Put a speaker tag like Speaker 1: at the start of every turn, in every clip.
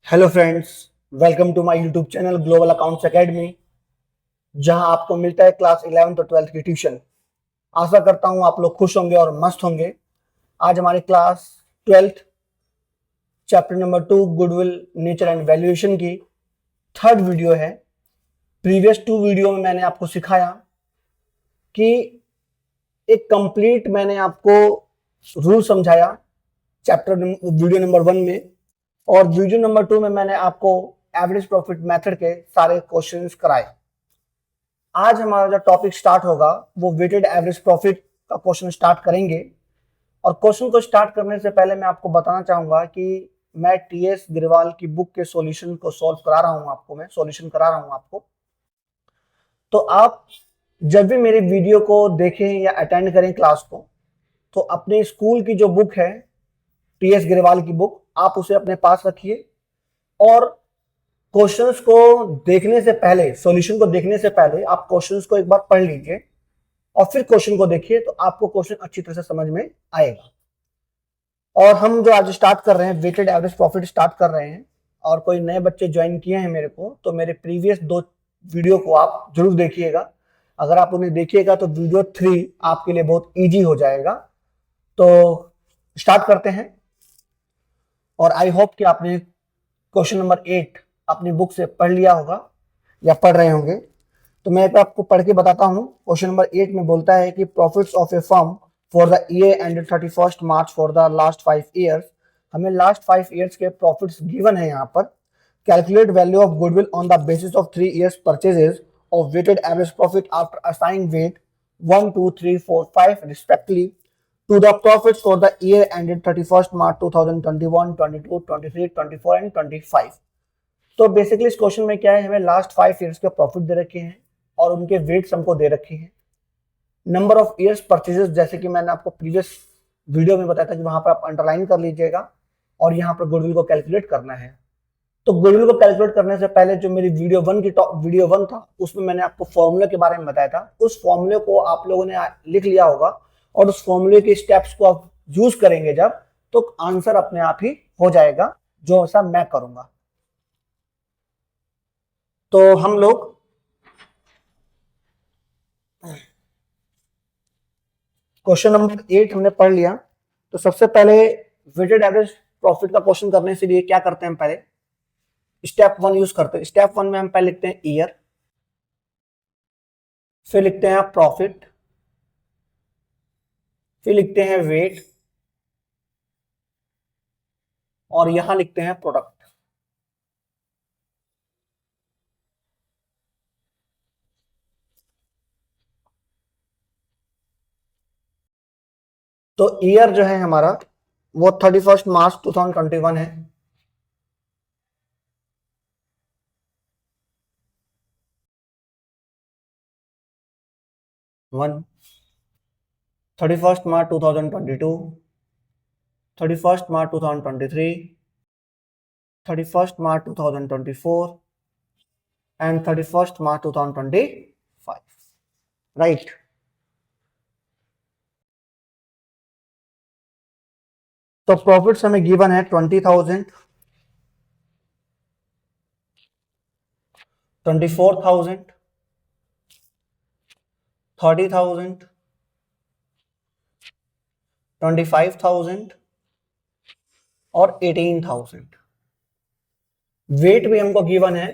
Speaker 1: Hello friends, welcome to my YouTube channel Global Accounts Academy, जहां आपको मिलता है क्लास 11th और 12th की ट्यूशन। आशा करता हूं आप लोग खुश होंगे और मस्त होंगे। आज हमारी class 12th chapter number 2 goodwill nature and valuation की थर्ड वीडियो है। प्रीवियस 2 वीडियो में मैंने आपको सिखाया कि एक कंप्लीट मैंने आपको रूल समझाया चैप्टर वीडियो नंबर 1 में, और वीडियो नंबर 2 में मैंने आपको एवरेज प्रॉफिट मेथड के सारे क्वेश्चंस कराए। आज हमारा जो टॉपिक स्टार्ट होगा वो वेटेड एवरेज प्रॉफिट का क्वेश्चन स्टार्ट करेंगे। और क्वेश्चन को स्टार्ट करने से पहले मैं आपको बताना चाहूंगा कि मैं टीएस गिरवाल की बुक के सॉल्यूशन को सॉल्व करा रहा हूं, आपको मैं सॉल्यूशन करा रहा हूं आपको। तो आप जब भी मेरे वीडियो को देखें या अटेंड करें क्लास को, तो अपने स्कूल की जो बुक है टीएस गिरवाल की बुक, आप उसे अपने पास रखिए और क्वेश्चंस को देखने से पहले, सॉल्यूशन को देखने से पहले आप क्वेश्चंस को एक बार पढ़ लीजिए और फिर क्वेश्चन को देखिए, तो आपको क्वेश्चन अच्छी तरह से समझ में आएगा। और हम जो आज स्टार्ट कर रहे हैं वेटेड एवरेज प्रॉफिट स्टार्ट कर रहे हैं, और कोई नए बच्चे ज्वाइन किए हैं मेरे को, तो मेरे प्रीवियस 2 वीडियो को आप जरूर देखिएगा। अगर आप उन्हें देखिएगा तो वीडियो 3 आपके लिए बहुत ईजी हो जाएगा। तो स्टार्ट करते हैं। और आई होप कि आपने क्वेश्चन नंबर 8 अपनी बुक से पढ़ लिया होगा या पढ़ रहे होंगे। तो मैं आपको पढ़ के बताता हूं। क्वेश्चन नंबर 8 में बोलता है कि profits of a firm for the year ended 31st March for the last 5 years. हमें लास्ट 5 ईयर्स के प्रॉफिट्स गिवन है यहाँ पर। Calculate value of goodwill on the basis of 3 years purchases of weighted average profit after assigning weight 1, 2, 3, 4, 5 respectively to the profits for the year ended 31st March 2021, 22, 23, 24 and 25। तो basically इस question में क्या है, हमें last 5 years के profit दे रखे हैं और उनके वेट्स हमको दे रखे हैं। नंबर ऑफ ईयर्स परचेजेस, जैसे कि मैंने आपको प्रीवियस वीडियो में बताया था कि वहां पर आप अंडरलाइन कर लीजिएगा, और यहाँ पर गुडविल को कैलकुलेट करना है। तो गुडविल को कैलकुलेट करने से पहले जो मेरी वीडियो 1 था, उसमें मैंने आपको फॉर्मूले के बारे में बताया था। उस फॉर्मूले को आप लोगों ने लिख लिया होगा, और उस फॉर्मूले के स्टेप्स को आप यूज करेंगे जब, तो आंसर अपने आप ही हो जाएगा, जो ऐसा मैं करूंगा। तो हम लोग क्वेश्चन नंबर 8 हमने पढ़ लिया। तो सबसे पहले वेटेड एवरेज प्रॉफिट का क्वेश्चन करने से लिए क्या करते हैं, हम पहले स्टेप 1 यूज करते हैं। स्टेप 1 में हम पहले लिखते हैं ईयर, फिर लिखते हैं प्रॉफिट, फिर लिखते हैं वेट, और यहां लिखते हैं प्रोडक्ट। तो ईयर जो है हमारा वो 31st मार्च 2021 है। One 31st March 2022, 31st March 2023, 31st March 2024 and 31st March 2025, right. तो प्रॉफिट्स हमें गिवन है 20,000, 24,000, 30,000, 25,000 और 18,000। वेट भी हमको गिवन है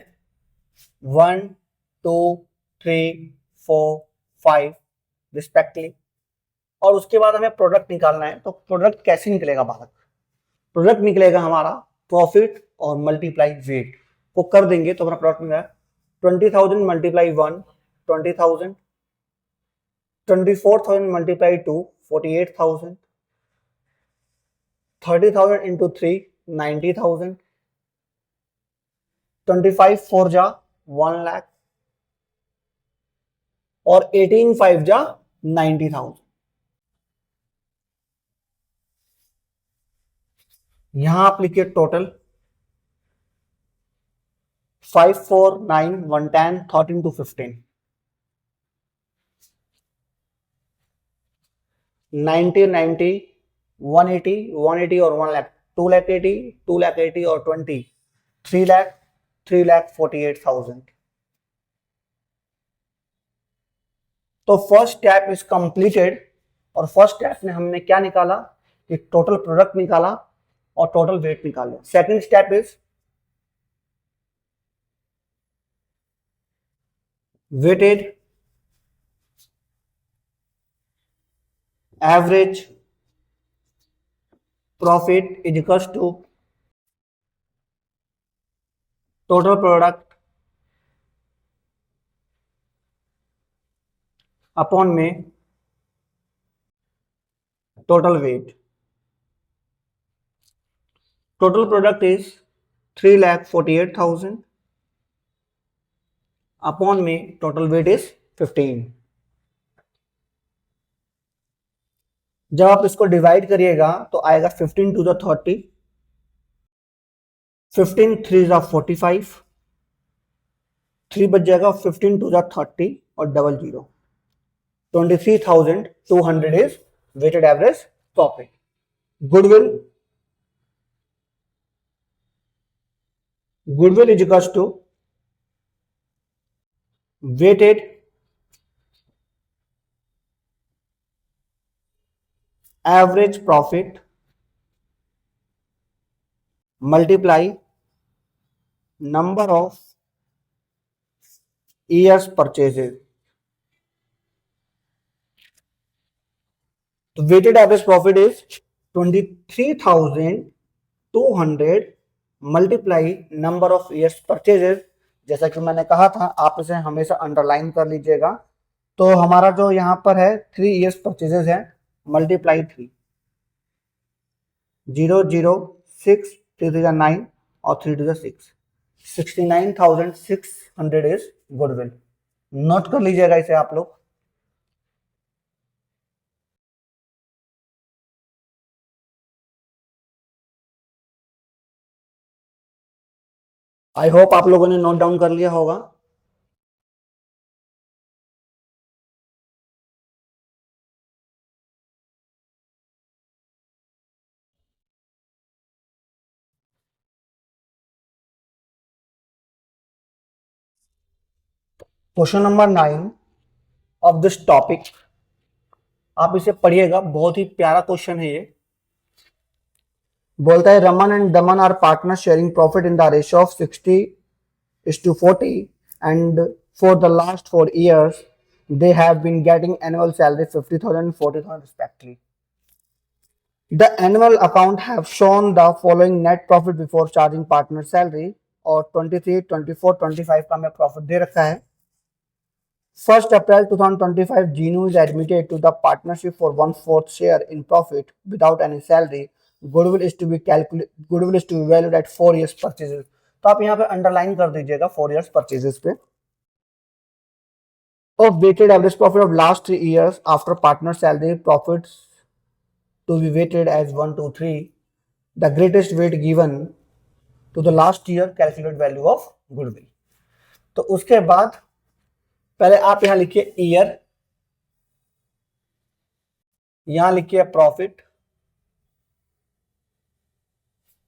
Speaker 1: 1, 2, 3, 4, 5 रिस्पेक्टिवली। और उसके बाद हमें प्रोडक्ट निकालना है। तो प्रोडक्ट कैसे निकलेगा बाहर? प्रोडक्ट निकलेगा हमारा प्रॉफिट और मल्टीप्लाई वेट को कर देंगे तो हमारा प्रोडक्ट मिलेगा 20,000 मल्टीप्लाई 1, 20,000, 24,000 मल्टीप्लाई 2, 48,000, 30,000 इंटू 3, 90,000, 25 4 जा 1 लाख, और 18 5 जा 90,000। यहां आप लिखिए टोटल 5 4 9 1 10 13 to 15, 90 90 180 180 और 1 लाख, 2 लाख 80 2 लाख 80 और 20 3,48,000। तो फर्स्ट स्टेप इज कंप्लीटेड। और फर्स्ट स्टेप में हमने क्या निकाला कि टोटल प्रोडक्ट निकाला और टोटल वेट निकाला। Second step is weighted average profit is equals to total product upon में total weight. Total product is 3,48,000 upon में टोटल वेट इज 15। जब आप इसको डिवाइड करिएगा तो आएगा 15 टू द 30, 15 3 जा 45, 3 बच जाएगा, 15 टू जा 30 और double zero, 23,200 is weighted average profit. Goodwill is equals to weighted average profit multiply number of years purchases. तो weighted average profit is 23,200 multiply number of years purchases. जैसा कि मैंने कहा था, आप इसे हमेशा अंडरलाइन कर लीजिएगा। तो हमारा जो यहां पर है 3 ईयर्स परचेजेज है, मल्टीप्लाई 3, 0 0 6 3 9 और 3 6, 69,600 इज गुडविल। नोट कर लीजिएगा इसे आप लोग। आई होप आप लोगों ने नोट डाउन कर लिया होगा। Question number 9 of this topic, आप इसे पढ़िएगा, बहुत ही प्यारा क्वेश्चन है ये। बोलता है Raman and Daman are partner sharing profit in the ratio of 60:40 and for the last 4 years they have been getting annual salary 50,000 and 40,000 respectively. The annual account have shown the following net profit before charging partner salary, और 23, 24, 25 का हमें profit दे रखा है। 1st April 2025, Genu is admitted to the partnership for 1/4 share in profit without any salary. Goodwill is to be valued at 4 years purchases. तो आप यहाँ पे underline कर दीजिएगा 4 years purchases पे। Of weighted average profit of last 3 years after partner salary profits to be weighted as 1 2 3, the greatest weight given to the last year calculate value of goodwill। तो उसके बाद पहले आप यहां लिखिए ईयर, यहां लिखिए प्रॉफिट,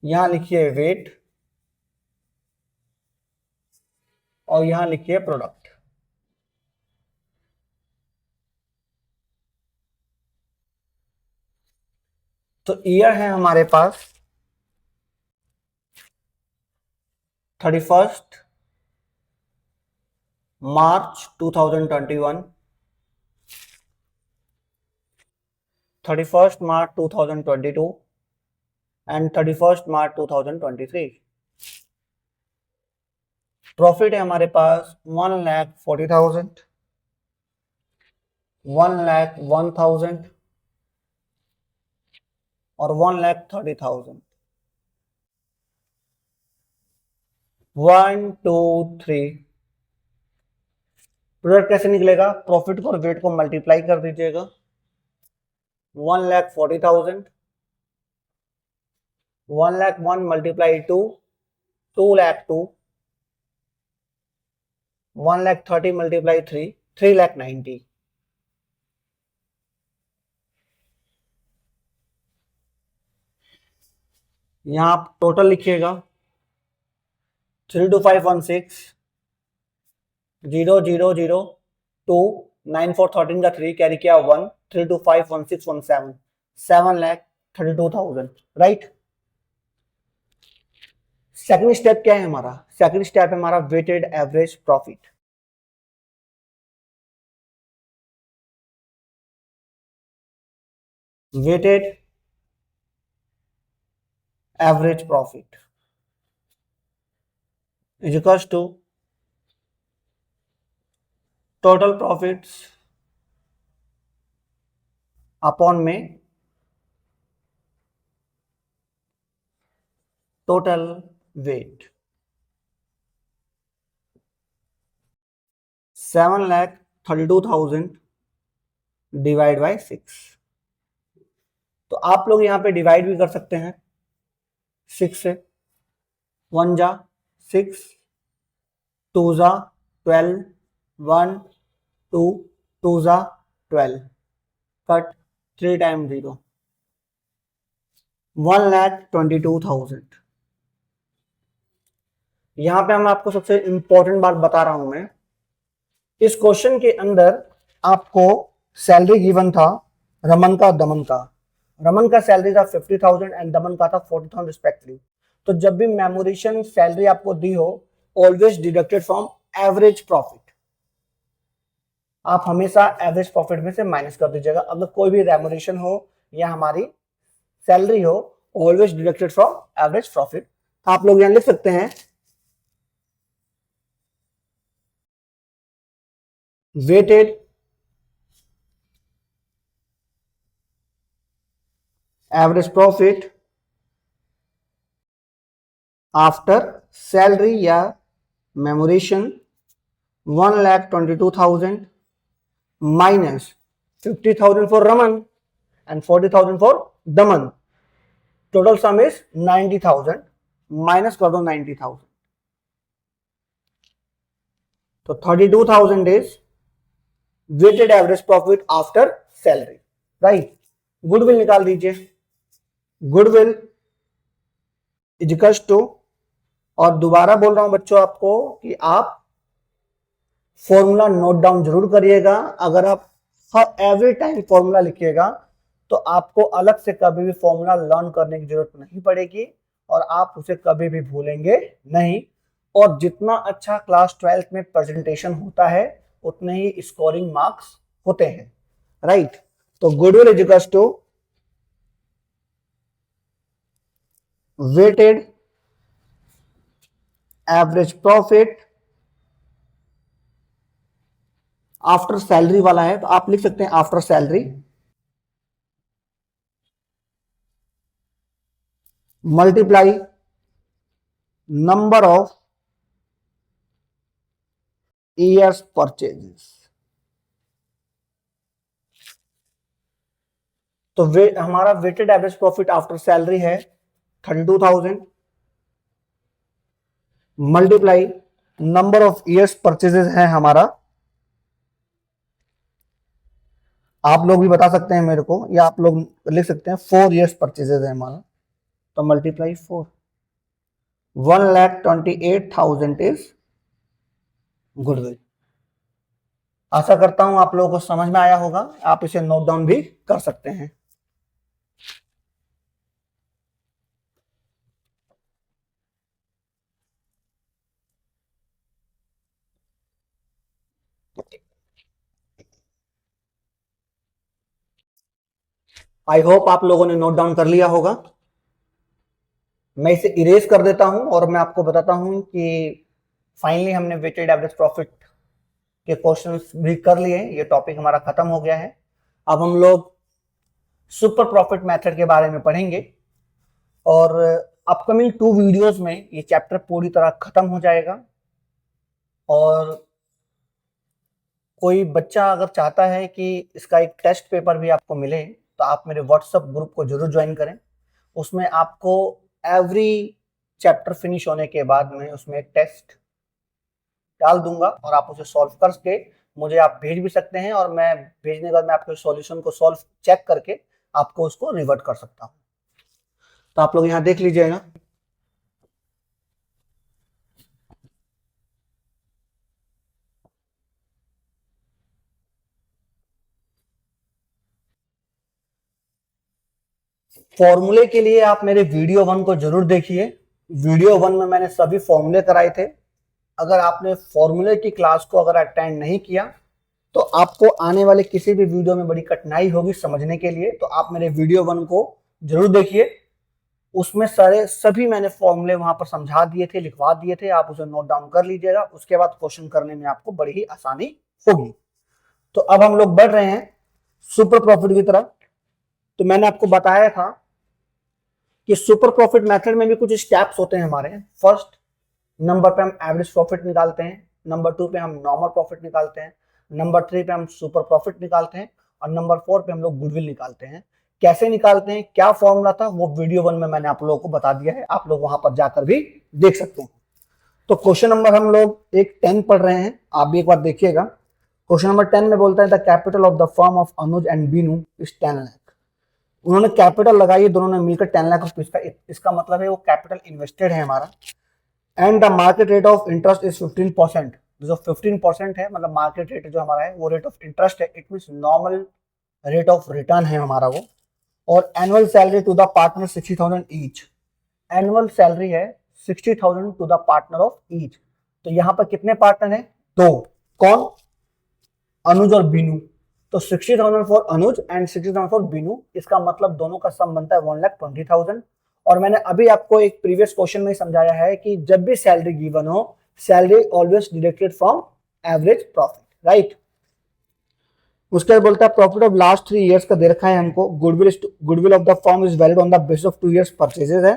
Speaker 1: यहां लिखिए वेट और यहां लिखिए प्रोडक्ट। तो ईयर है हमारे पास 31 मार्च 2021, 31 मार्च 2022 एंड 31 मार्च 2023। प्रॉफिट है हमारे पास 1,40,000, 1,01,000 और 1,30,000। 1 2 3। प्रोडक्ट कैसे निकलेगा? प्रॉफिट को और वेट को मल्टीप्लाई कर दीजिएगा। 1,40,000, 1,01,000 मल्टीप्लाई 2, 2,02,000, 1,30,000 मल्टीप्लाई 3, 3,90,000। यहां आप टोटल लिखिएगा 32516 00002 9413 का 3 कैरी किया 1 3251617 7,32,000 राइट। सेकंड स्टेप क्या है हमारा? सेकंड स्टेप है हमारा weighted average profit. Weighted average profit is equals to total profits upon में टोटल वेट। 7,32,000 divide by 6। तो आप लोग यहां पे डिवाइड भी कर सकते हैं 6 से। 1 जा 6, 2 जा 12, 1 2 2 जा 12, कट 3 टाइम 0, 1,22,000। यहां पे हम आपको सबसे इंपॉर्टेंट बात बता रहा हूं मैं। इस क्वेश्चन के अंदर आपको सैलरी गिवन था रमन का, दमन का। रमन का सैलरी था 50,000 एंड दमन का था 40,000 रिस्पेक्टिवली। तो जब भी मेमोरेशन सैलरी आपको दी हो, always deducted from average profit. आप हमेशा एवरेज प्रॉफिट में से माइनस कर दीजिएगा। अगर कोई भी रेमोरेशन हो या हमारी सैलरी हो, always deducted from average profit. आप लोग यहां लिख सकते हैं weighted average profit after salary या remuneration 1,22,000 minus 50,000 for Raman and 40,000 for Daman. Total sum is 90,000 minus कर दो 90,000। तो 32,000 is weighted average profit after salary, right? Goodwill निकाल दीजिए। गुडविल इक्वल्स टू, और दोबारा बोल रहा हूं बच्चों आपको कि आप फॉर्मूला नोट डाउन जरूर करिएगा। अगर आप एवरी टाइम फॉर्मूला लिखिएगा तो आपको अलग से कभी भी फॉर्मूला लर्न करने की जरूरत नहीं पड़ेगी और आप उसे कभी भी भूलेंगे नहीं। और जितना अच्छा क्लास 12th में प्रेजेंटेशन होता है उतने ही स्कोरिंग मार्क्स होते हैं, राइट। तो goodwill is equals to weighted average profit after salary वाला है, तो आप लिख सकते हैं after salary multiply number of years purchases. तो हमारा weighted average profit after salary है 32,000 multiply number of years purchases है हमारा, आप लोग भी बता सकते हैं मेरे को या आप लोग लिख सकते हैं 4 ईयर्स परचेजेस है हमारा, तो मल्टीप्लाई 4, 1,28,000 इज गुडविल। आशा करता हूं आप लोगों को समझ में आया होगा। आप इसे नोट डाउन भी कर सकते हैं। आई होप आप लोगों ने नोट डाउन कर लिया होगा। मैं इसे इरेज कर देता हूं और मैं आपको बताता हूं कि फाइनली हमने वेटेड एवरेज प्रॉफिट के क्वेश्चंस भी कर लिए। ये टॉपिक हमारा खत्म हो गया है। अब हम लोग सुपर प्रॉफिट मेथड के बारे में पढ़ेंगे और अपकमिंग 2 वीडियोस में ये चैप्टर पूरी तरह खत्म हो जाएगा। और कोई बच्चा अगर चाहता है कि इसका एक टेस्ट पेपर भी आपको मिले तो आप मेरे व्हाट्सएप ग्रुप को जरूर ज्वाइन करें। उसमें आपको एवरी चैप्टर फिनिश होने के बाद में उसमें एक टेस्ट डाल दूंगा और आप उसे सॉल्व करके मुझे आप भेज भी सकते हैं और मैं भेजने के बाद मैं आपके सॉल्यूशन को सॉल्व चेक करके आपको उसको रिवर्ट कर सकता हूं। तो आप लोग यहां देख लीजिएगा, फॉर्मूले के लिए आप मेरे वीडियो 1 को जरूर देखिए। वीडियो 1 में मैंने सभी फॉर्मूले कराए थे। अगर आपने फॉर्मूले की क्लास को अगर अटेंड नहीं किया तो आपको आने वाले किसी भी वीडियो में बड़ी कठिनाई होगी समझने के लिए। तो आप मेरे वीडियो 1 को जरूर देखिए, उसमें सारे सभी मैंने फॉर्मूले वहां पर समझा दिए थे, लिखवा दिए थे। आप उसे नोट डाउन कर लीजिएगा, उसके बाद क्वेश्चन करने में आपको बड़ी ही आसानी होगी। तो अब हम लोग बढ़ रहे हैं सुपर प्रॉफिट की तरफ। तो मैंने आपको बताया था कि सुपर प्रॉफिट मेथड में भी कुछ स्टेप्स होते हैं हमारे। फर्स्ट नंबर पे हम एवरेज प्रॉफिट निकालते हैं, नंबर 2 पे हम नॉर्मल प्रॉफिट निकालते हैं, नंबर 3 पे हम सुपर प्रॉफिट निकालते हैं, और नंबर 4 पे हम लोग गुडविल निकालते हैं। कैसे निकालते हैं, क्या फॉर्मूला था, वो वीडियो 1 में मैंने आप लोगों को बता दिया है। आप लोग वहां पर जाकर भी देख सकते हैं। तो क्वेश्चन नंबर हम लोग एक 10 पढ़ रहे हैं, आप भी एक बार देखिएगा। क्वेश्चन नंबर 10 में बोलता है the capital of the firm of Anuj and Binu is 10 lakh. उन्होंने कैपिटल लगाई, दोनों ने मिलकर 10 लाख रुपए। इसका मतलब है वो कैपिटल इन्वेस्टेड है हमारा। And the market rate of interest is 15%। जो 15% है, मतलब मार्केट रेट जो हमारा है वो रेट ऑफ इंटरेस्ट है। It mean normal rate of return है हमारा वो। और annual salary to the partner 60,000 each. Annual salary है 60,000 to the partner of each. तो यहाँ पर कितने पार्टनर है, 2। कौन, अनुज और बीनू। तो 60,000 for Anuj and 60,000 for Binu. इसका मतलब दोनों का सम बनता है 1,20,000। और मैंने अभी आपको एक प्रीवियस क्वेश्चन में समझाया है कि जब भी सैलरी गिवन हो, salary always deducted from average profit, right. उसके बाद बोलता है प्रॉफिट ऑफ लास्ट 3 इयर्स का दे रखा है हमको। Goodwill of the firm is valid on the basis of 2 years purchases है।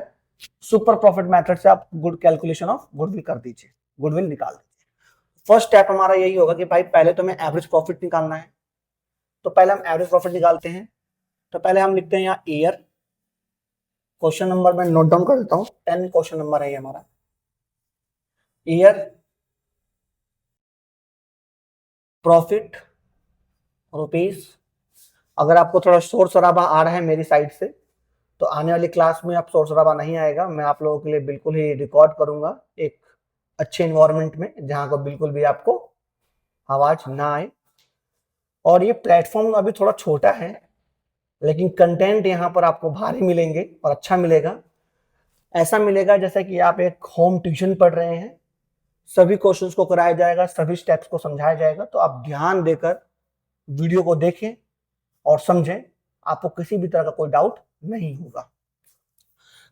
Speaker 1: सुपर प्रॉफिट मेथड से आप गुड कैलकुलेशन ऑफ गुडविल कर दीजिए, गुडविल निकाल दीजिए। फर्स्ट स्टेप हमारा यही होगा कि भाई पहले तो हमें एवरेज प्रॉफिट निकालना है। तो पहले हम एवरेज प्रॉफिट निकालते हैं। तो पहले हम लिखते हैं यहाँ ईयर। क्वेश्चन नंबर मैं नोट डाउन कर देता हूँ, 10 क्वेश्चन नंबर है ये हमारा। Year profit rupees. अगर आपको थोड़ा शोर शराबा आ रहा है मेरी साइड से, तो आने वाली क्लास में आप शोर शराबा नहीं आएगा। मैं आप लोगों के लिए बिल्कुल ही रिकॉर्ड करूंगा एक अच्छे इन्वायरमेंट में, जहां को बिल्कुल भी आपको आवाज ना आए। और ये प्लेटफॉर्म अभी थोड़ा छोटा है, लेकिन कंटेंट यहाँ पर आपको भारी मिलेंगे और अच्छा मिलेगा। ऐसा मिलेगा जैसा कि आप एक होम ट्यूशन पढ़ रहे हैं। सभी क्वेश्चंस को कराया जाएगा, सभी स्टेप्स को समझाया जाएगा। तो आप ध्यान देकर वीडियो को देखें और समझें, आपको किसी भी तरह का कोई डाउट नहीं होगा।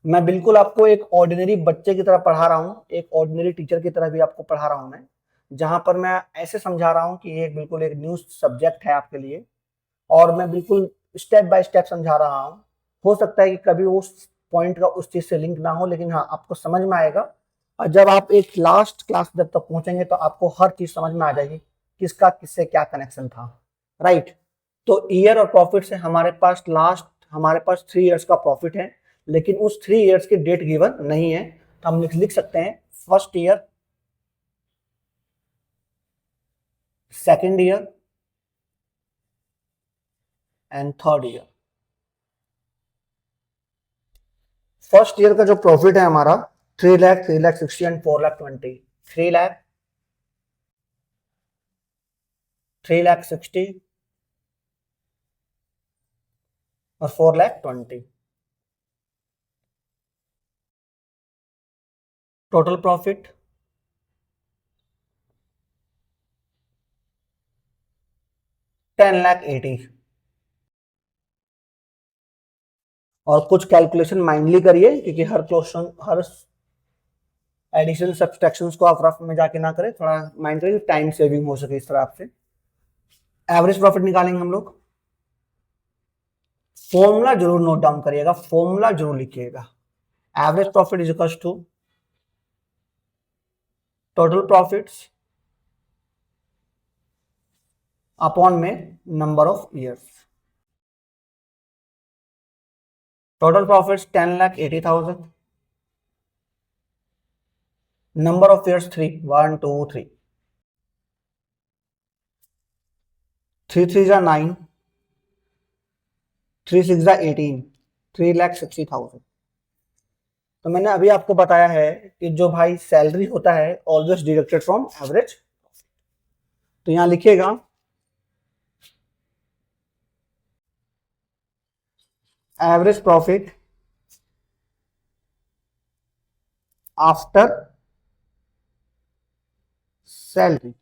Speaker 1: मैं बिल्कुल आपको एक ऑर्डिनरी बच्चे की तरह पढ़ा रहा हूँ, एक ऑर्डिनरी टीचर की तरह भी आपको पढ़ा रहा हूँ मैं, जहां पर मैं ऐसे समझा रहा हूँ कि ये बिल्कुल एक न्यू सब्जेक्ट है आपके लिए, और मैं बिल्कुल स्टेप बाय स्टेप समझा रहा हूँ। हो सकता है कि कभी उस पॉइंट का उस चीज से लिंक ना हो, लेकिन हाँ आपको समझ में आएगा। और जब आप एक लास्ट क्लास जब तक पहुंचेंगे तो आपको हर चीज समझ में आ जाएगी, किसका किससे क्या कनेक्शन था, राइट। तो ईयर और प्रॉफिट से हमारे पास 3 इयर्स का प्रॉफिट है, लेकिन उस 3 इयर्स की डेट गिवन नहीं है। तो हम लिख सकते हैं first year, second year and third year. First year का जो प्रॉफिट है हमारा 3 लाख, 3 लाख 60 एंड 4 लाख 20। 3 लाख, 3 लाख 60 और 4 लाख 20। Total profit 10 lakh 80। और कुछ कैलकुलेशन माइंडली करिए, क्योंकि हर क्वेश्चन, हर एडिशन सब्सट्रैक्शंस को आप रफ में जाके ना करें, थोड़ा माइंड करिए, टाइम सेविंग हो सके इस तरह आपसे। एवरेज प्रॉफिट निकालेंगे हम लोग। फॉर्मूला जरूर नोट डाउन करिएगा, फॉर्मूला जरूर लिखिएगा। Average profit is equal to total profits upon में number of years. Total profits 10,80,000, number of years 3, 1 2 3, 3 3 जा 9, 3 6 जा 18, 3,60,000। तो मैंने अभी आपको बताया है कि जो भाई सैलरी होता है ऑलवेज डिडक्टेड फ्रॉम एवरेज। तो यहां लिखिएगा average profit after salary.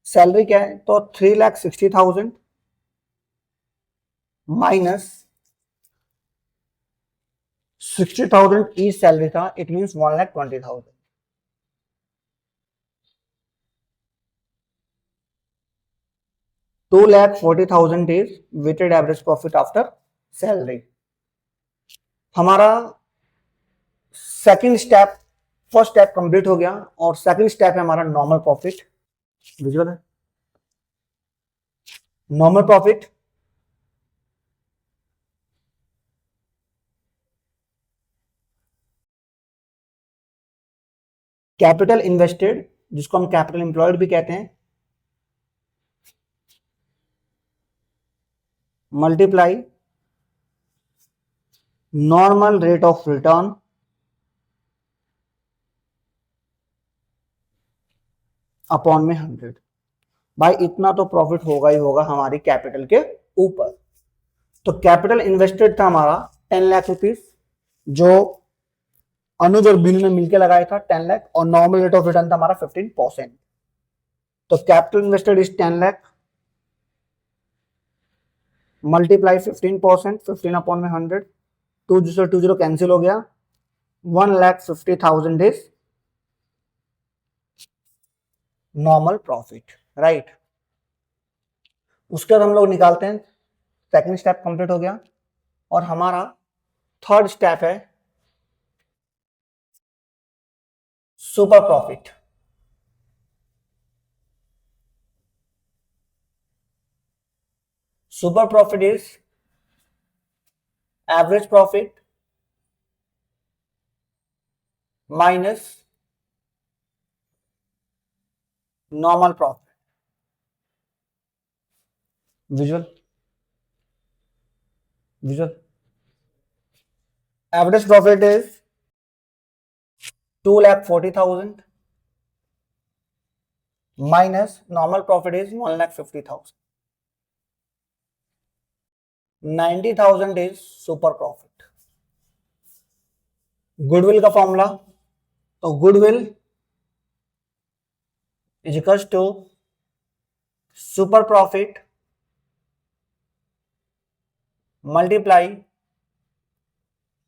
Speaker 1: Salary क्या है, तो 3,60,000 माइनस 60,000 ई सैलरी था, it means 1,20,000। 2,40,000 is weighted average profit after salary. हमारा second step, first step complete हो गया और सेकंड स्टेप है हमारा नॉर्मल प्रॉफिट। विजुअल है नॉर्मल प्रॉफिट। कैपिटल इन्वेस्टेड, जिसको हम कैपिटल एम्प्लॉयड भी कहते हैं, multiply normal rate of return upon में 100। भाई इतना तो प्रॉफिट होगा ही होगा हमारी कैपिटल के ऊपर। तो कैपिटल इन्वेस्टेड था हमारा 10 लाख रुपीस, जो अनुज और बीनू ने मिलकर लगाया था 10 लाख, और नॉर्मल रेट ऑफ रिटर्न था हमारा 15%। तो capital invested is 10 lakh multiply 15%, 15 upon में 100, 2 कैंसिल हो गया, 1,50,000 इज नॉर्मल प्रॉफिट, राइट। उसके बाद हम लोग निकालते हैं, सेकंड स्टेप कंप्लीट हो गया और हमारा थर्ड स्टेप है super profit. Super profit is average profit minus normal profit. Visual visual average profit is 2,40,000 minus normal profit is 1,50,000। 90,000 is super profit. Goodwill का फॉर्मूला, तो goodwill is equals to super profit multiply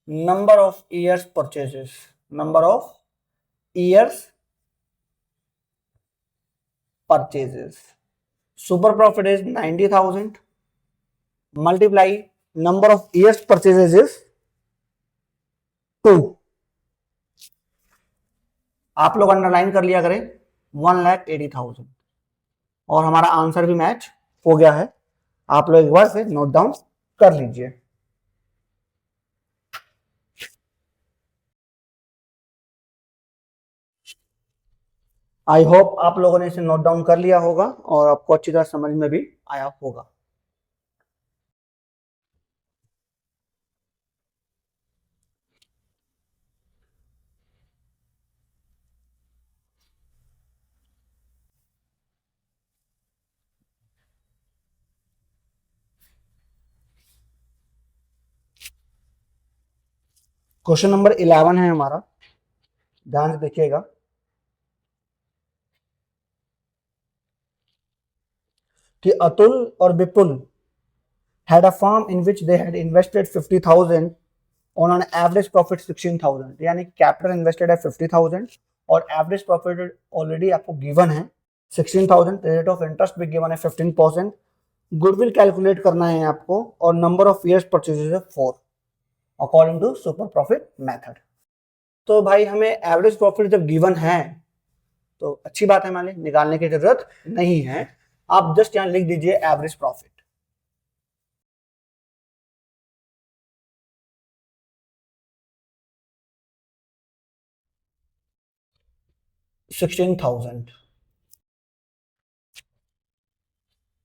Speaker 1: number of years purchases, number of years purchases. Super profit is 90,000 multiply number of years purchases is 2। आप लोग underline कर लिया करें 1,80,000, और हमारा answer भी मैच हो गया है। आप लोग एक बार से नोट डाउन कर लीजिए। आई होप आप लोगों ने इसे नोट डाउन कर लिया होगा और आपको अच्छी तरह समझ में भी आया होगा। क्वेश्चन नंबर 11 है हमारा, ध्यान से देखिएगा। कि अतुल और विपुल had a farm in which they had invested 50,000 on an average profit 16,000। यानी कैपिटल इन्वेस्टेड है 50,000 और एवरेज प्रॉफिट ऑलरेडी आपको गिवन है 16,000, रेट ऑफ इंटरेस्ट भी गिवन है 15%। गुडविल कैलकुलेट करना है आपको और नंबर ऑफ ईयर्स परचेजेस है 4 according to super profit method. तो भाई हमें एवरेज प्रॉफिट जब गिवन है तो अच्छी बात है, मान निकालने की जरूरत नहीं है, आप जस्ट यहां लिख दीजिए एवरेज प्रॉफिट। $16,000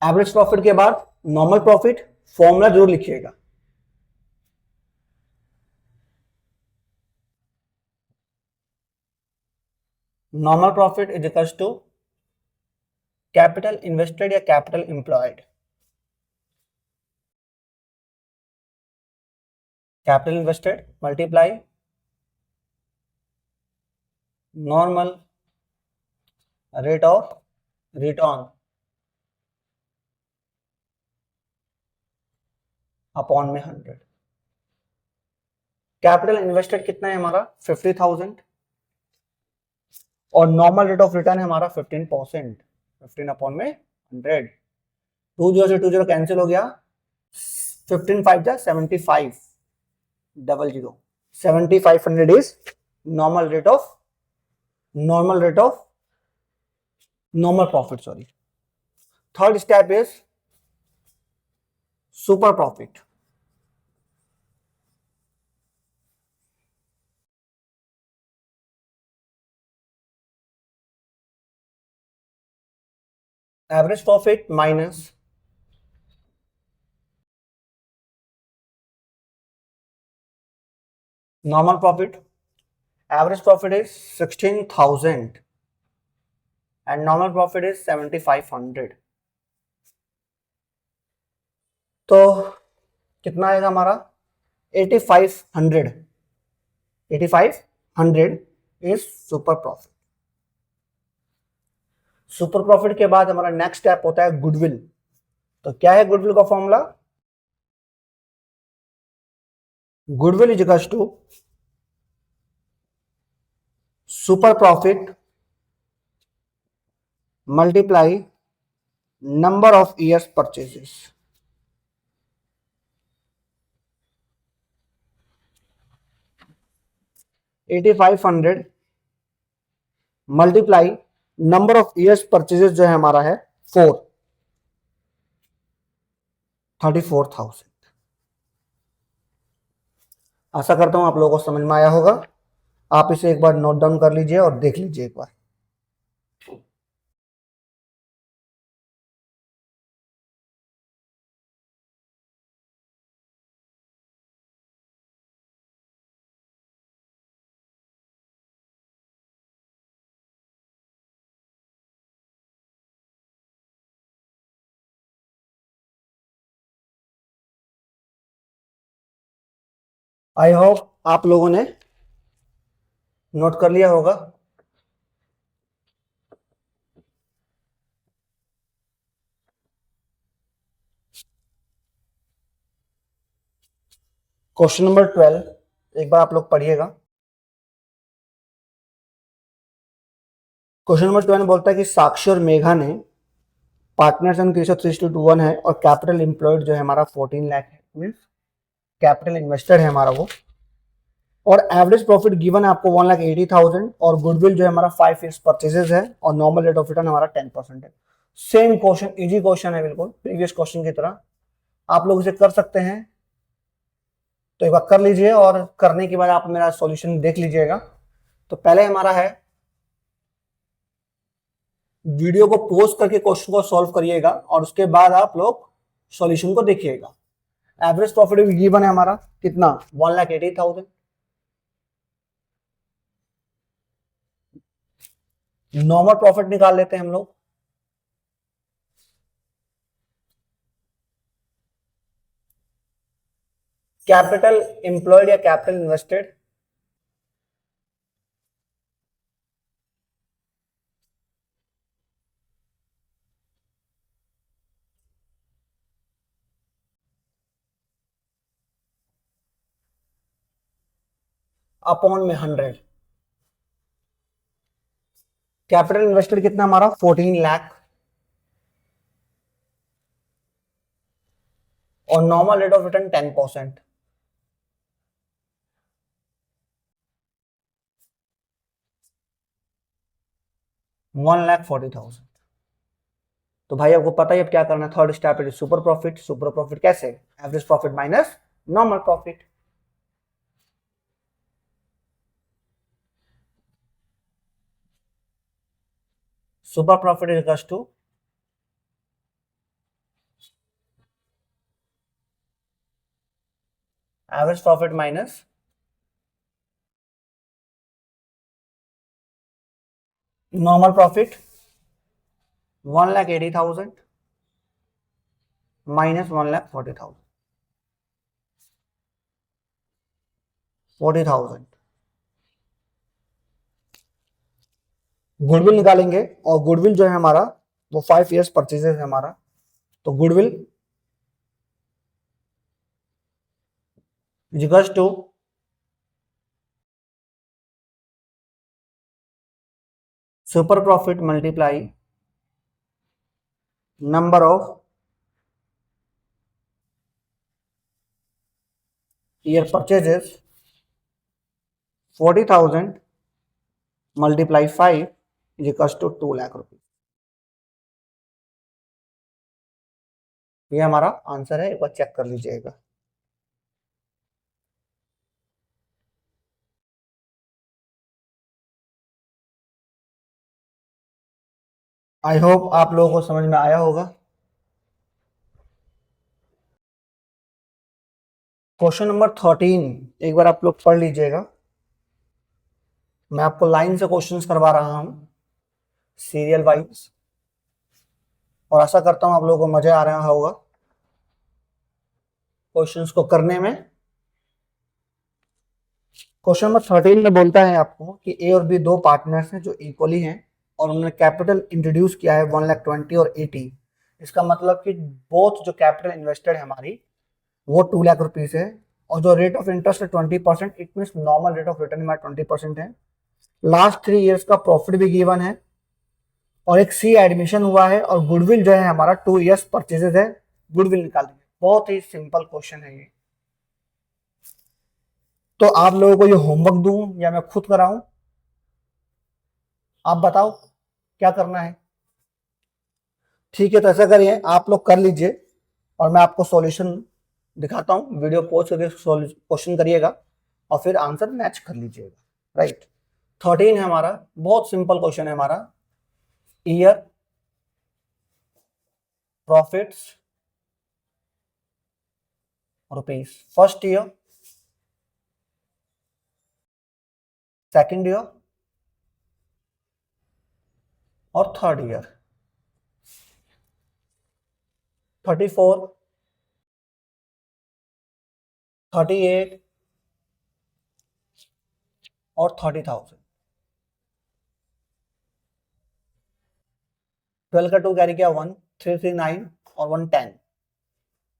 Speaker 1: एवरेज प्रॉफिट के बाद नॉर्मल प्रॉफिट, फॉर्मूला जरूर लिखिएगा। Normal profit is equals to capital invested या capital employed capital invested multiply normal rate of return upon में 100। कैपिटल इन्वेस्टेड कितना है हमारा 50,000 और नॉर्मल रेट ऑफ रिटर्न है हमारा 15%, 15 अपॉन में 100। 20 से 20 कैंसिल हो गया, 15 5 जा 75, 00 7500 is normal rate of normal profit, sorry. Third step is super profit. Average profit minus normal profit. Average profit is 16,000 and normal profit is 7,500। तो कितना आएगा हमारा 8,500। 8,500 is super profit. Super profit के बाद हमारा नेक्स्ट स्टेप होता है goodwill. तो क्या है गुडविल का formula? Goodwill is equals to super profit multiply number of years purchases. $8,500 multiply number of years purchases जो है हमारा है 4, 34,000। आशा करता हूं आप लोगों को समझ में आया होगा। आप इसे एक बार नोट डाउन कर लीजिए और देख लीजिए एक बार। आई होप आप लोगों ने नोट कर लिया होगा। क्वेश्चन नंबर 12 एक बार आप लोग पढ़िएगा। क्वेश्चन नंबर 12 बोलता है कि साक्षी और मेघा ने पार्टनर्स एंड रेशियो 3:1 है और कैपिटल एम्प्लॉयड जो है हमारा 14 लाख है, मींस कैपिटल इन्वेस्टेड है हमारा वो, और एवरेज प्रॉफिट गिवन है आपको 1,80,000 और गुडविल जो है हमारा 5 ईयर्स परचेजेस है और नॉर्मल रेट ऑफ रिटर्न हमारा 10% है। सेम क्वेश्चन, इजी क्वेश्चन है बिल्कुल प्रीवियस क्वेश्चन की तरह। आप लोग इसे कर सकते हैं तो एक बार कर लीजिए और करने के बाद आप मेरा सॉल्यूशन देख लीजिएगा। तो पहले हमारा है वीडियो को पॉज करके क्वेश्चन को सॉल्व करिएगा और उसके बाद आप लोग सॉल्यूशन को देखिएगा। एवरेज प्रॉफिट गिवन है हमारा कितना 1,80,000। नॉर्मल प्रॉफिट निकाल लेते हैं हम लोग। कैपिटल एम्प्लॉयड या कैपिटल इन्वेस्टेड, अपॉन में 100। कैपिटल इन्वेस्टेड कितना हमारा 14 लाख और नॉर्मल रेट ऑफ रिटर्न 10%। $1,40,000। तो भाई आपको पता ही अब क्या करना है। थर्ड स्टेप है सुपर प्रॉफिट। सुपर प्रॉफिट कैसे? Average profit minus normal profit. Super profit is equals to average profit minus normal profit 1,80,000 minus 1,40,000। 40,000। Goodwill निकालेंगे और गुडविल जो है हमारा वो 5 years परचेजेस है हमारा। तो goodwill equals to super profit multiply number of year purchases 40,000 multiply 5 equals to 2 lakh rupees. ये हमारा आंसर है, एक बार चेक कर लीजिएगा। आई होप आप लोगों को समझ में आया होगा। क्वेश्चन नंबर 13 एक बार आप लोग पढ़ लीजिएगा। मैं आपको लाइन से क्वेश्चंस करवा रहा हूं, सीरियल वाइज, और आशा करता हूं आप लोगों को मजा आ रहा होगा क्वेश्चंस को करने में। क्वेश्चन नंबर 13 में बोलता है आपको कि ए और बी दो पार्टनर्स हैं जो इक्वली हैं और उन्होंने कैपिटल इंट्रोड्यूस किया है 1,20,000 और 80। इसका मतलब कि बोथ जो कैपिटल इन्वेस्टेड है हमारी वो 2 लाख रुपीज है, और जो रेट ऑफ इंटरेस्ट है 20%, it mean normal rate of return हमारा 20% है। लास्ट 3 years का प्रॉफिट भी गिवन है और एक सी एडमिशन हुआ है और गुडविल जो है हमारा 2 years परचेजेस है। गुडविल निकालेंगे। बहुत ही सिंपल क्वेश्चन है ये। तो आप लोगों को ये होमवर्क दूं या मैं खुद कराऊं, आप बताओ क्या करना है। ठीक है, तो ऐसा करिए, आप लोग कर लीजिए और मैं आपको सॉल्यूशन दिखाता हूं। वीडियो पॉज करके क्वेश्चन करिएगा और फिर आंसर मैच कर लीजिएगा। राइट, 13 है हमारा, बहुत सिंपल क्वेश्चन है हमारा। Year profits rupees, first year, second year और थर्ड ईयर। 34, 38 और 30,000। 12 का 2 कैरी किया 1, 339 और 110।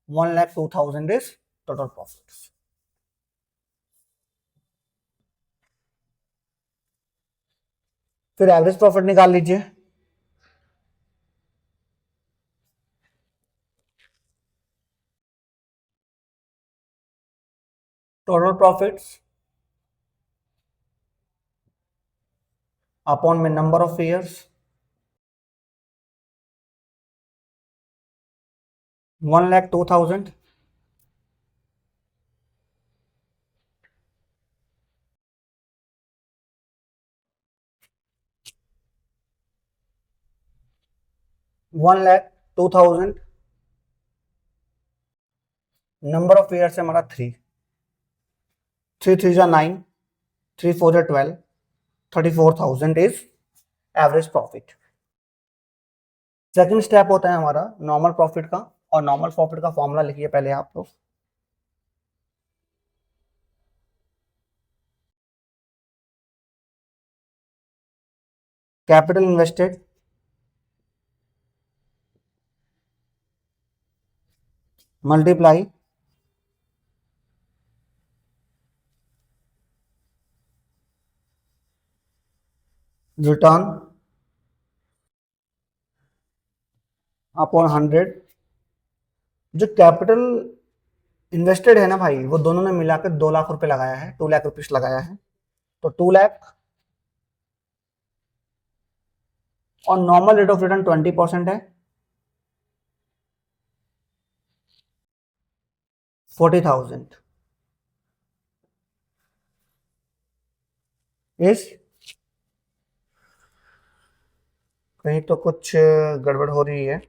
Speaker 1: 1,02,000 इज टोटल प्रॉफिट। फिर एवरेज प्रॉफिट निकाल लीजिए। टोटल प्रॉफिट्स अपॉन में number of years, 1,02,000 1,02,000 number of years है हमारा 3, 3 3 जा 9, 3 4 जा 12, 34,000 is average profit. Second step होता है हमारा नॉर्मल प्रॉफिट का, और नॉर्मल प्रॉफिट का फॉर्मूला लिखिए पहले आप लोग। Capital invested multiply return upon 100। जो कैपिटल इन्वेस्टेड है ना भाई, वो दोनों ने मिलाकर 2 लाख रुपए लगाया है, 2 लाख रुपीज लगाया है। तो 2 लाख और नॉर्मल रेट ऑफ रिटर्न 20% है, 40,000 इस, कहीं तो कुछ गड़बड़ हो रही है।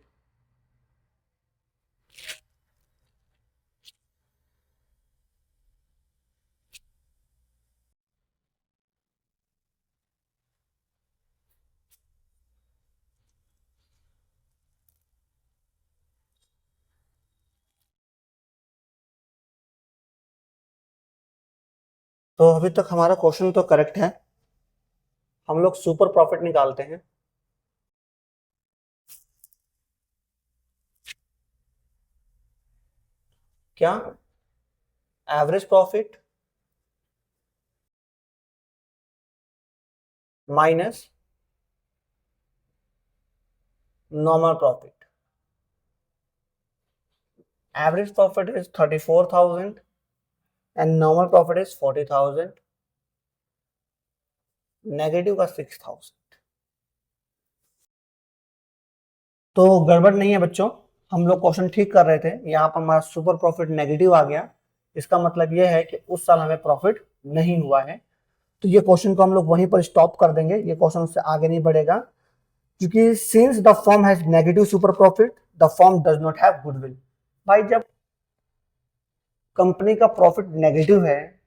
Speaker 1: तो अभी तक हमारा क्वेश्चन तो करेक्ट है, हम लोग सुपर प्रॉफिट निकालते हैं। क्या? Average profit minus normal profit. Average profit is 34,000 and normal profit is 40,000, negative का 6,000। तो गड़बड़ नहीं है बच्चों, हम लोग क्वेश्चन ठीक कर रहे थे। यहाँ पर हमारा सुपर प्रॉफिट नेगेटिव आ गया, इसका मतलब यह है कि उस साल हमें प्रॉफिट नहीं हुआ है। तो ये क्वेश्चन को हम लोग वहीं पर स्टॉप कर देंगे, ये क्वेश्चन उससे आगे नहीं बढ़ेगा, क्योंकि since the firm has negative super profit the firm does not have goodwill. भाई जब कंपनी का प्रॉफिट नेगेटिव है,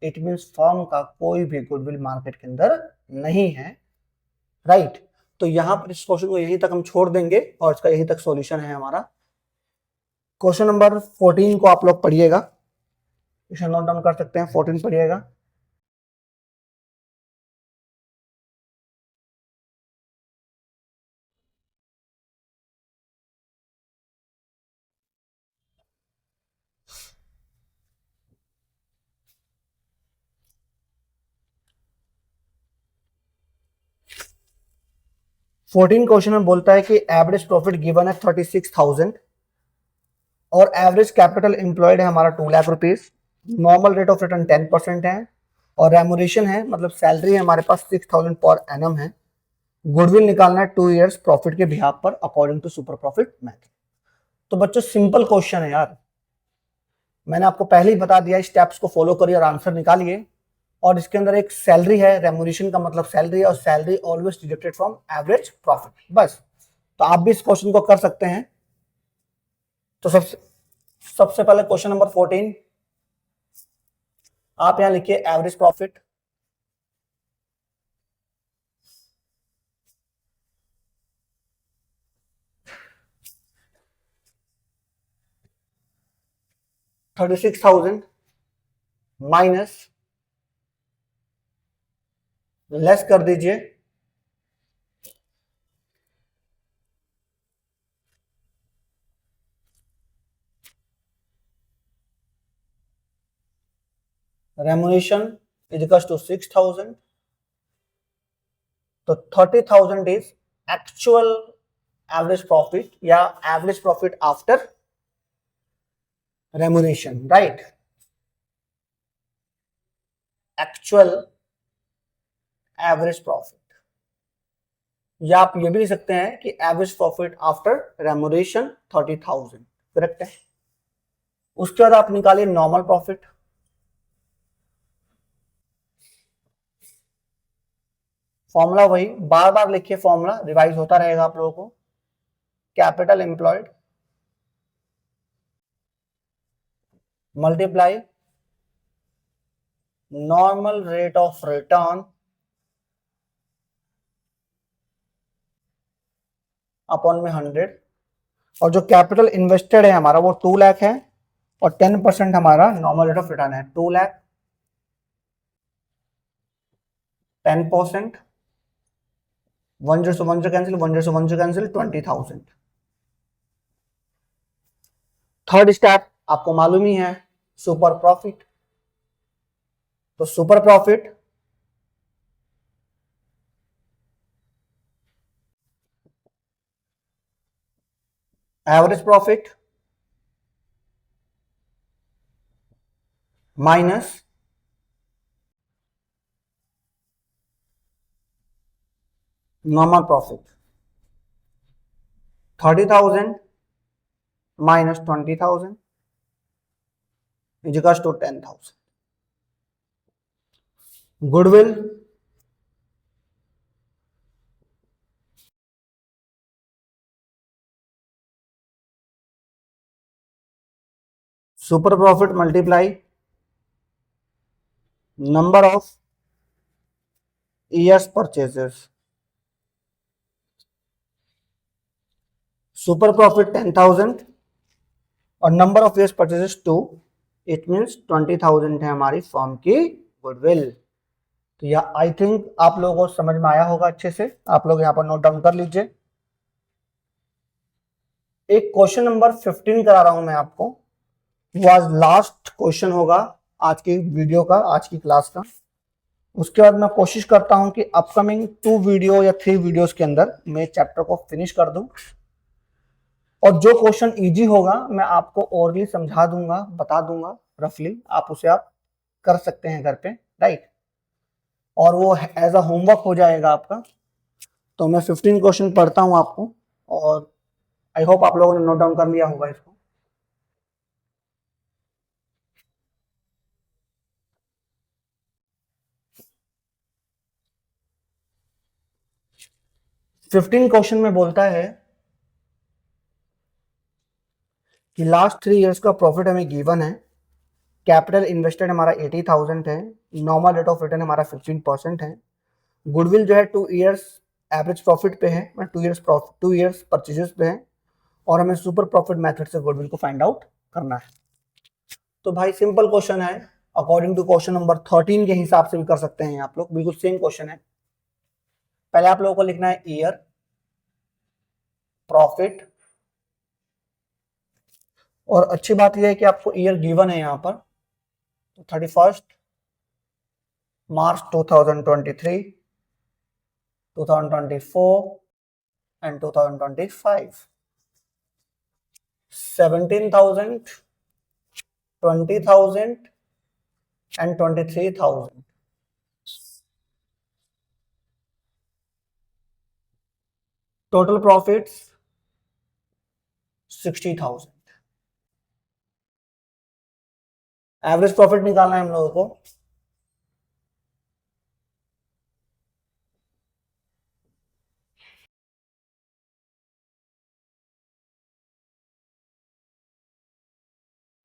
Speaker 1: इट मींस फर्म का कोई भी गुडविल मार्केट के अंदर नहीं है, राइट। तो यहां पर इस क्वेश्चन को यहीं तक हम छोड़ देंगे और इसका यहीं तक सॉल्यूशन है हमारा। क्वेश्चन नंबर 14 को आप लोग पढ़िएगा, इसे नोट डाउन कर सकते हैं, 14 पढ़िएगा। फोर्टीन क्वेश्चन में बोलता है कि एवरेज प्रॉफिट गिवन है 36,000 और एवरेज कैपिटल एम्प्लॉयड है हमारा 2 lakh rupees, normal rate of return 10% है और रेमुनेशन है मतलब सैलरी है हमारे पास 6,000 पर एनम है। गुडविल निकालना है 2 इयर्स प्रॉफिट के बिहाफ पर according to super profit method. तो बच्चों सिंपल क्वेश्चन है यार, मैंने आपको पहले ही बता दिया, स्टेप्स को फॉलो करिए और आंसर निकालिए। और इसके अंदर एक सैलरी है, रेमुनेशन का मतलब सैलरी है और salary always deducted from average profit, बस। तो आप भी इस क्वेश्चन को कर सकते हैं। तो सबसे पहले क्वेश्चन नंबर 14 आप यहां लिखिए एवरेज प्रॉफिट। $36,000 माइनस लेस कर दीजिए रेमुनेशन इज टू 6,000। तो 30,000 इज एक्चुअल एवरेज प्रॉफिट या average profit after remuneration, right. Actual average profit, या आप ये भी लिख सकते हैं कि average profit after remuneration 30,000, correct है। उसके बाद आप निकालिए नॉर्मल प्रॉफिट। फॉर्मूला वही, बार बार लिखिए, फॉर्मूला रिवाइज होता रहेगा आप लोगों को। Capital employed multiply normal rate of return upon में 100। और जो कैपिटल इन्वेस्टेड है हमारा वो 2 लाख है और 10% हमारा नॉर्मल रेट ऑफ रिटर्न है। 2 लाख 10%, 1 से 1 से कैंसिल, 1 से 1 से कैंसिल, 20,000। थर्ड स्टेप आपको मालूम ही है, सुपर प्रॉफिट। तो super profit average profit minus normal profit. 30,000 minus 20,000 is to 10,000। Goodwill super profit multiply number of years purchases. Super profit 10,000 और number of years purchases 2, it means 20,000 है हमारी firm की goodwill. तो यह आई थिंक आप लोगों को समझ में आया होगा अच्छे से। आप लोग यहाँ पर नोट डाउन कर लीजिए। एक क्वेश्चन नंबर 15 करा रहा हूं मैं आपको, वो आज लास्ट क्वेश्चन होगा आज की वीडियो का, आज की क्लास का। उसके बाद मैं कोशिश करता हूं कि अपकमिंग 2 वीडियो या 3 वीडियोस के अंदर मैं चैप्टर को फिनिश कर दूं, और जो क्वेश्चन इजी होगा मैं आपको ओरली समझा दूंगा, बता दूंगा रफली, आप उसे आप कर सकते हैं घर पे, राइट, और वो एज अ होमवर्क हो जाएगा आपका। तो मैं 15 क्वेश्चन पढ़ता हूं आपको, और आई होप आप लोगों ने नोट डाउन कर लिया होगा इसको। फिफ्टीन क्वेश्चन में बोलता है कि लास्ट 3 इयर्स का प्रॉफिट हमें गिवन है, कैपिटल इन्वेस्टेड हमारा 80,000 है, नॉर्मल रेट ऑफ रिटर्न हमारा 15% है, गुडविल जो है 2 इयर्स एवरेज प्रॉफिट पे है, 2 इयर्स परचेजेस पे है, और हमें सुपर प्रॉफिट मेथड से गुडविल को फाइंड आउट करना है। तो भाई सिंपल क्वेश्चन है, अकॉर्डिंग टू क्वेश्चन नंबर 13 के हिसाब से भी कर सकते हैं आप लोग, बिल्कुल सेम क्वेश्चन है। पहले आप लोगों को लिखना है ईयर, प्रॉफिट, और अच्छी बात यह है कि आपको ईयर गिवन है यहाँ पर, तो 31 मार्च 2023, 2024 and 2025, 17,000, 20,000 and 23,000. Total profits 60,000. Average profit निकालना है हम लोगों को।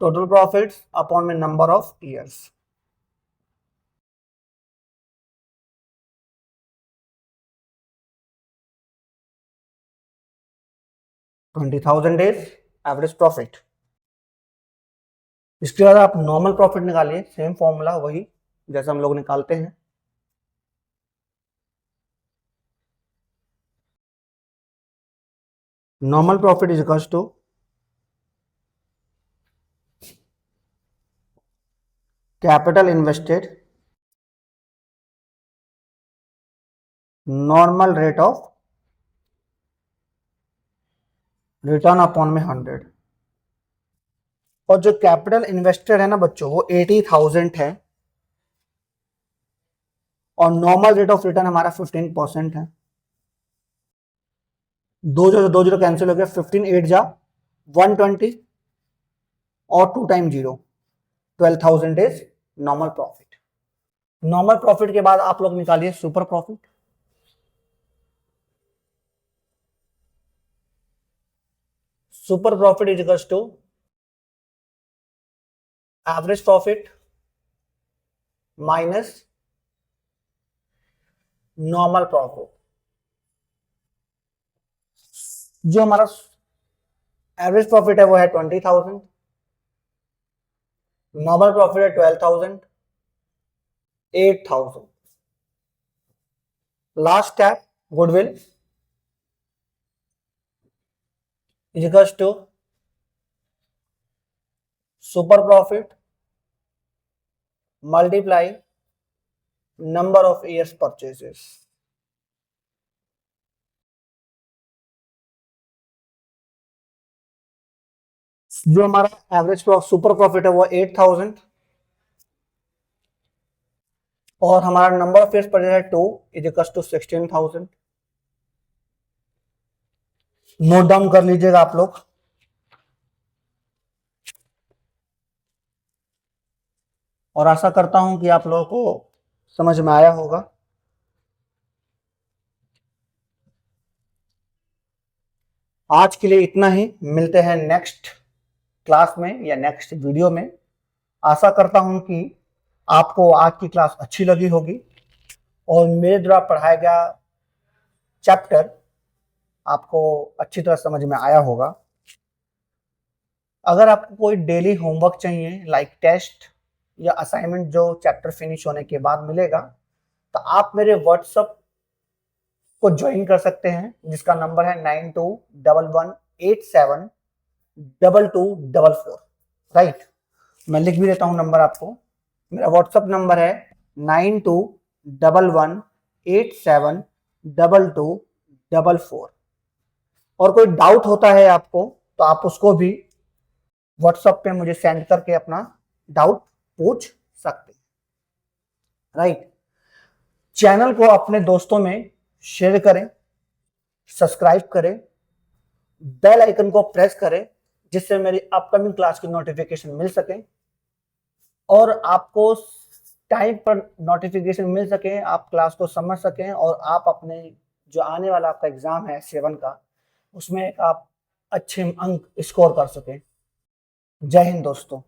Speaker 1: टोटल प्रॉफिट्स अपॉन में number of years. $20,000 is average profit. इसके बाद आप नॉर्मल प्रॉफिट निकालिए, सेम फॉर्मूला वही जैसे हम लोग निकालते हैं। Normal profit is equals to capital invested normal rate of return upon में 100। और जो कैपिटल इन्वेस्टेड है ना बच्चों, वो 80,000 है, और नॉर्मल रेट ऑफ रिटर्न हमारा 15% है। दो जीरो कैंसिल हो गया, 15 8 जा 120, और 2 time 0, 12,000 is normal profit. Normal profit के बाद आप लोग निकालिए super profit. Super profit is equals to average profit minus normal profit. जो हमारा एवरेज प्रॉफिट है वो है 20,000, नॉर्मल प्रॉफिट है 12,000, 8,000। Last step goodwill is equals to super profit multiply number of years purchases. जो हमारा एवरेज सुपर प्रॉफिट है वो 8,000, और हमारा नंबर ऑफ ईयर्स परचेज है 2 is equals to 16,000। Note down कर लीजिएगा आप लोग। और आशा करता हूं कि आप लोगों को समझ में आया होगा। आज के लिए इतना ही, मिलते हैं नेक्स्ट क्लास में या नेक्स्ट वीडियो में। आशा करता हूं कि आपको आज की क्लास अच्छी लगी होगी, और मेरे द्वारा पढ़ाया गया चैप्टर आपको अच्छी तरह समझ में आया होगा। अगर आपको कोई डेली होमवर्क चाहिए, लाइक टेस्ट या असाइनमेंट जो चैप्टर फिनिश होने के बाद मिलेगा, तो आप मेरे व्हाट्सएप को ज्वाइन कर सकते हैं, जिसका नंबर है 9211872244। राइट, मैं लिख भी देता हूं नंबर आपको। मेरा व्हाट्सएप नंबर है 9211872244। और कोई डाउट होता है आपको तो आप उसको भी व्हाट्सएप पे मुझे सेंड करके अपना डाउट पूछ सकते हैं। राइट, चैनल को अपने दोस्तों में शेयर करें, सब्सक्राइब करें, बेल आइकन को प्रेस करें, जिससे मेरी अपकमिंग क्लास की नोटिफिकेशन मिल सके और आपको टाइम पर नोटिफिकेशन मिल सके, आप क्लास को समझ सकें और आप अपने जो आने वाला आपका एग्जाम है 7 का, उसमें आप अच्छे अंक स्कोर कर सकें। जय हिंद दोस्तों।